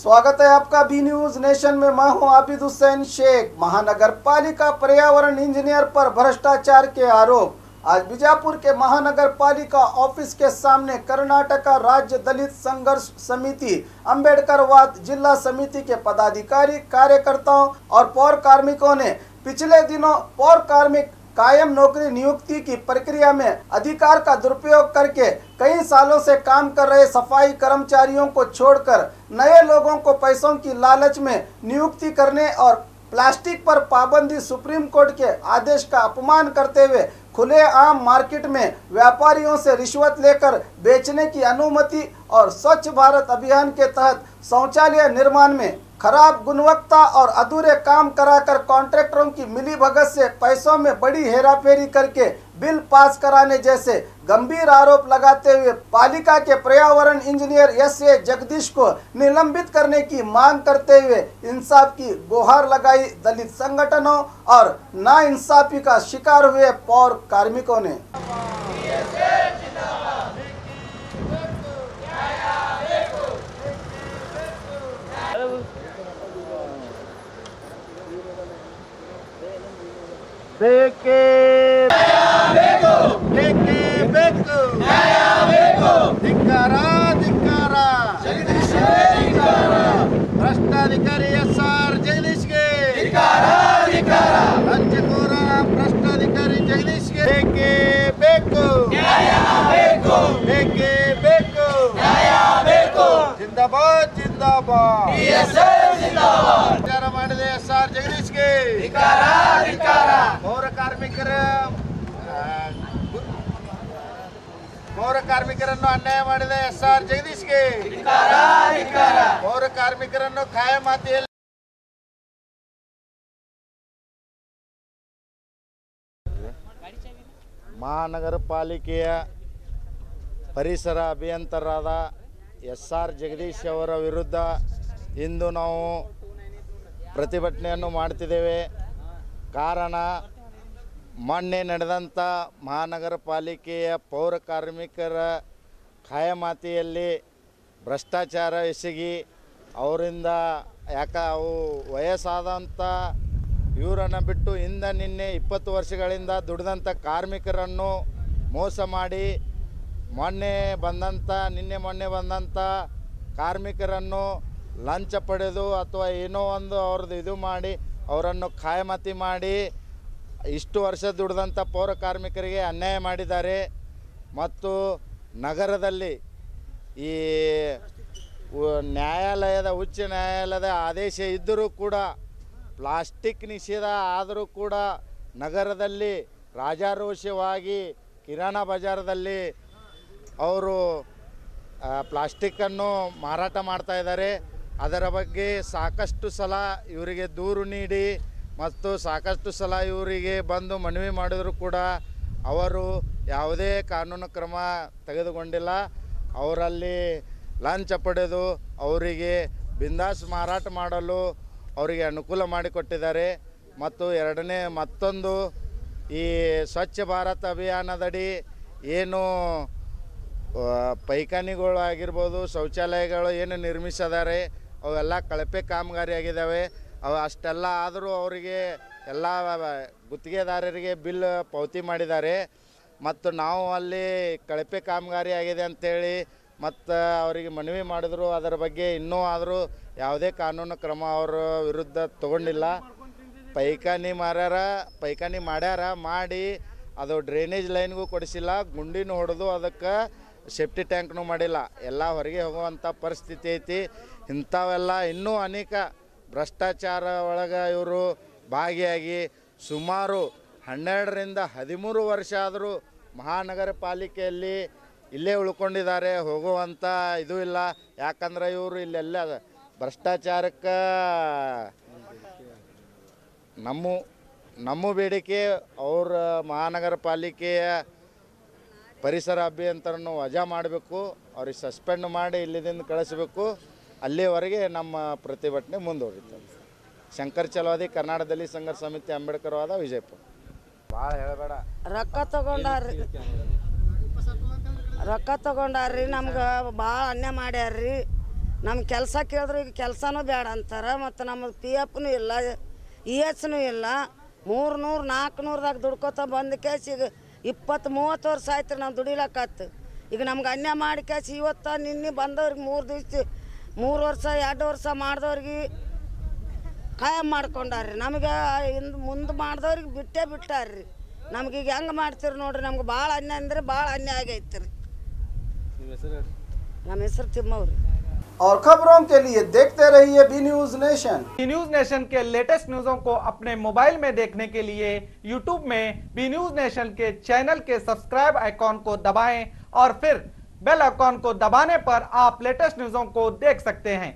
स्वागत है आपका बी न्यूज नेशन में। मैं हूं आबिद हुसैन शेख। महानगर पालिका पर्यावरण इंजीनियर पर भ्रष्टाचार के आरोप। आज बीजापुर के महानगर पालिका ऑफिस के सामने कर्नाटका राज्य दलित संघर्ष समिति अंबेडकरवाद जिला समिति के पदाधिकारी, कार्यकर्ताओं और पौर कार्मिकों ने पिछले दिनों पौर कार्मिक कायम नौकरी नियुक्ति की प्रक्रिया में अधिकार का दुरुपयोग करके कई सालों से काम कर रहे सफाई कर्मचारियों को छोड़कर नए लोगों को पैसों की लालच में नियुक्ति करने और प्लास्टिक पर पाबंदी सुप्रीम कोर्ट के आदेश का अपमान करते हुए खुलेआम मार्केट में व्यापारियों से रिश्वत लेकर बेचने की अनुमति और स्वच्छ भारत अभियान के तहत शौचालय निर्माण में खराब गुणवत्ता और अधूरे काम कराकर कॉन्ट्रैक्टरों की मिलीभगत से पैसों में बड़ी हेराफेरी करके बिल पास कराने जैसे गंभीर आरोप लगाते हुए पालिका के पर्यावरण इंजीनियर एस.ए. जगदीश को निलंबित करने की मांग करते हुए इंसाफ की गुहार लगाई दलित संगठनों और नाइंसाफी का शिकार हुए पौर कार्मिकों ने। ಭ್ರಷ್ಟಾಧಿಕಾರಿ ಎಸ್.ಆರ್. ಜಗದೀಶ್ಗೆ ಲಂಚಕೋರ ಭ್ರಷ್ಟಾಧಿಕಾರಿ ಜಗದೀಶ್ಗೆ ಬೇಕೇ ಬೇಕು, ಬೇಕೇ ಬೇಕು, ಜಿಂದಾಬಾದ್ ಜಿಂದಾಬಾದ್ ವಿಚಾರ ಮಾಡಿದೆ ಎಸ್.ಆರ್. ಜಗದೀಶ್ಗೆ ಪೌರ ಕಾರ್ಮಿಕರನ್ನು ಅನ್ಯಾಯ ಮಾಡಿದ ಎಸ್.ಆರ್. ಜಗದೀಶ್ಗೆ ಪೌರ ಕಾರ್ಮಿಕರನ್ನು ಖಾಯಮಾತಿಯಲ್ಲಿ ಮಹಾನಗರ ಪಾಲಿಕೆಯ ಪರಿಸರ ಅಭಿಯಂತರಾದ ಎಸ್.ಆರ್. ಜಗದೀಶ್ ಅವರ ವಿರುದ್ಧ ಇಂದು ನಾವು ಪ್ರತಿಭಟನೆಯನ್ನು ಮಾಡ್ತಿದ್ದೇವೆ. ಕಾರಣ ಮೊನ್ನೆ ನಡೆದಂಥ ಮಹಾನಗರ ಪಾಲಿಕೆಯ ಪೌರ ಕಾರ್ಮಿಕರ ಖಾಯಮಾತಿಯಲ್ಲಿ ಭ್ರಷ್ಟಾಚಾರ ಎಸಗಿ ಅವರಿಂದ ಅವು ವಯಸ್ಸಾದಂಥ ಇವರನ್ನು ಬಿಟ್ಟು ನಿನ್ನೆ 20 ವರ್ಷಗಳಿಂದ ದುಡಿದಂಥ ಕಾರ್ಮಿಕರನ್ನು ಮೋಸ ಮಾಡಿ ನಿನ್ನೆ ಮೊನ್ನೆ ಬಂದಂಥ ಕಾರ್ಮಿಕರನ್ನು ಲಂಚ ಪಡೆದು ಅಥವಾ ಏನೋ ಒಂದು ಅವ್ರದ್ದು ಇದು ಮಾಡಿ ಅವರನ್ನು ಖಾಯಮಾತಿ ಮಾಡಿ ಇಷ್ಟು ವರ್ಷ ದುಡಿದಂಥ ಪೌರ ಕಾರ್ಮಿಕರಿಗೆ ಅನ್ಯಾಯ ಮಾಡಿದ್ದಾರೆ. ಮತ್ತು ನಗರದಲ್ಲಿ ಈ ಉಚ್ಚ ನ್ಯಾಯಾಲಯದ ಆದೇಶ ಇದ್ದರೂ ಕೂಡ ಪ್ಲಾಸ್ಟಿಕ್ ನಿಷೇಧ ಆದರೂ ಕೂಡ ನಗರದಲ್ಲಿ ರಾಜಾರೋಷವಾಗಿ ಕಿರಾಣಾ ಬಜಾರದಲ್ಲಿ ಅವರು ಪ್ಲಾಸ್ಟಿಕ್ಕನ್ನು ಮಾರಾಟ ಮಾಡ್ತಾ ಇದ್ದಾರೆ. ಅದರ ಬಗ್ಗೆ ಸಾಕಷ್ಟು ಸಲ ಇವರಿಗೆ ದೂರು ನೀಡಿ ಮತ್ತು ಸಾಕಷ್ಟು ಸಲ ಇವರಿಗೆ ಬಂದು ಮನವಿ ಮಾಡಿದರೂ ಕೂಡ ಅವರು ಯಾವುದೇ ಕಾನೂನು ಕ್ರಮ ತೆಗೆದುಕೊಂಡಿಲ್ಲ. ಅವರಲ್ಲಿ ಲಂಚ ಪಡೆದು ಅವರಿಗೆ ಬಿಂದಾಸ್ ಮಾರಾಟ ಮಾಡಲು ಅವರಿಗೆ ಅನುಕೂಲ ಮಾಡಿಕೊಟ್ಟಿದ್ದಾರೆ. ಮತ್ತು ಮತ್ತೊಂದು ಈ ಸ್ವಚ್ಛ ಭಾರತ್ ಅಭಿಯಾನದಡಿ ಏನು ಪೈಖಾನಿಗಳು ಆಗಿರ್ಬೋದು, ಶೌಚಾಲಯಗಳು ಏನು ನಿರ್ಮಿಸಿದ್ದಾರೆ ಅವೆಲ್ಲ ಕಳಪೆ ಕಾಮಗಾರಿಯಾಗಿದ್ದಾವೆ. ಅವು ಅಷ್ಟೆಲ್ಲ ಆದರೂ ಅವರಿಗೆ ಎಲ್ಲ ಗುತ್ತಿಗೆದಾರರಿಗೆ ಬಿಲ್ ಪಾವತಿ ಮಾಡಿದ್ದಾರೆ. ಮತ್ತು ನಾವು ಅಲ್ಲಿ ಕಳಪೆ ಕಾಮಗಾರಿ ಆಗಿದೆ ಅಂಥೇಳಿ ಮತ್ತು ಅವರಿಗೆ ಮನವಿ ಮಾಡಿದ್ರು. ಅದರ ಬಗ್ಗೆ ಇನ್ನೂ ಆದರೂ ಯಾವುದೇ ಕಾನೂನು ಕ್ರಮ ಅವರ ವಿರುದ್ಧ ತಗೊಂಡಿಲ್ಲ. ಪೈಖಾನಿ ಮಾಡ್ಯಾರ ಮಾಡಿ ಅದು ಡ್ರೈನೇಜ್ ಲೈನ್ಗೂ ಕೊಡಿಸಿಲ್ಲ, ಗುಂಡಿನೂ ಹೊಡೆದು ಅದಕ್ಕೆ ಸೇಫ್ಟಿ ಟ್ಯಾಂಕ್ನೂ ಮಾಡಿಲ್ಲ. ಎಲ್ಲ ಹೊರಗೆ ಹೋಗುವಂಥ ಪರಿಸ್ಥಿತಿ ಐತಿ. ಇಂಥವೆಲ್ಲ ಇನ್ನೂ ಅನೇಕ ಭ್ರಷ್ಟಾಚಾರ ಒಳಗೆ ಇವರು ಭಾಗಿಯಾಗಿ ಸುಮಾರು 12ರಿಂದ 13 ವರ್ಷ ಆದರೂ ಮಹಾನಗರ ಪಾಲಿಕೆಯಲ್ಲಿ ಇಲ್ಲೇ ಉಳ್ಕೊಂಡಿದ್ದಾರೆ. ಹೋಗುವಂಥ ಇದು ಇಲ್ಲ. ಯಾಕಂದ್ರೆ ಇವರು ಇಲ್ಲೆಲ್ಲ ಭ್ರಷ್ಟಾಚಾರಕ್ಕೆ ನಮ್ಮ ಬೇಡಿಕೆ ಅವ್ರ ಮಹಾನಗರ ಪಾಲಿಕೆಯ ಪರಿಸರ ಅಭಿಯಂತರನ್ನು ವಜಾ ಮಾಡಬೇಕು, ಅವ್ರಿಗೆ ಸಸ್ಪೆಂಡ್ ಮಾಡಿ ಇಲ್ಲಿದಿಂದ ಕಳಿಸಬೇಕು. ಅಲ್ಲಿವರೆಗೆ ನಮ್ಮ ಪ್ರತಿಭಟನೆ ಮುಂದುವರಿತದೆ. ಶಂಕರ್ ಚಲವಾದಿ, ಕರ್ನಾಟಕ ದಲಿತ ಸಂಘರ್ಷ ಸಮಿತಿ, ಅಂಬೇಡ್ಕರ್ವಾದ, ವಿಜಯಪುರ. ಭಾಳ ಹೇಳಬೇಡ. ರೊಕ್ಕ ತಗೊಂಡಾರ್ರಿ, ನಮ್ಗೆ ಭಾಳ ಅನ್ಯಾಯ ಮಾಡ್ಯಾರ್ರಿ. ನಮ್ಮ ಕೆಲಸ ಕೇಳಿದ್ರೆ ಈಗ ಕೆಲಸನೂ ಬೇಡ ಅಂತಾರೆ ಮತ್ತು ನಮ್ಮದು PFನೂ ಇಲ್ಲ ESನೂ ಇಲ್ಲ 300 400ದಾಗ ದುಡ್ಕೋತ ಬಂದ ಕೇಸ್ ಈಗ 20-30 ವರ್ಷ ಆಯ್ತು ನಾವು ದುಡಿಲಕ್ಕಾತು ಈಗ ನಮ್ಗೆ ಅನ್ಯಾಯ ಮಾಡಿ ಕೇಸ್ ಇವತ್ತು ನಿನ್ನೆ ಬಂದವ್ರಿಗೆ 3 ದಿವಸ 3 ವರ್ಷ 2 ವರ್ಷ ಮಾಡಿದವ್ರಿಗೆ ಕಾಯಂ ಮಾಡ್ಕೊಂಡಾರ್ರಿ ನಮಗೆ ಮುಂದೆ ಮಾಡಿದವ್ರಿಗೆ ಬಿಟ್ಟೇ ಬಿಟ್ಟಾರ್ರಿ ನಮ್ಗೆ ಈಗ ಹೆಂಗೆ ಮಾಡ್ತೀರಿ ನೋಡ್ರಿ ನಮ್ಗೆ ಭಾಳ ಅನ್ಯಾಯ ಅಂದರೆ ಭಾಳ ಅನ್ಯಾಯ ಆಗೈತೆ ರೀ ನಮ್ಮ ಹೆಸರು ತಿಮ್ಮವ್ರಿ और खबरों के लिए देखते रहिए B News Nation. B News Nation के लेटेस्ट न्यूज़ों को अपने मोबाइल में देखने के लिए यूट्यूब में बी न्यूज नेशन के चैनल के सब्सक्राइब आइकॉन को दबाएं और फिर बेल आइकॉन को दबाने पर आप लेटेस्ट न्यूज़ों को देख सकते हैं।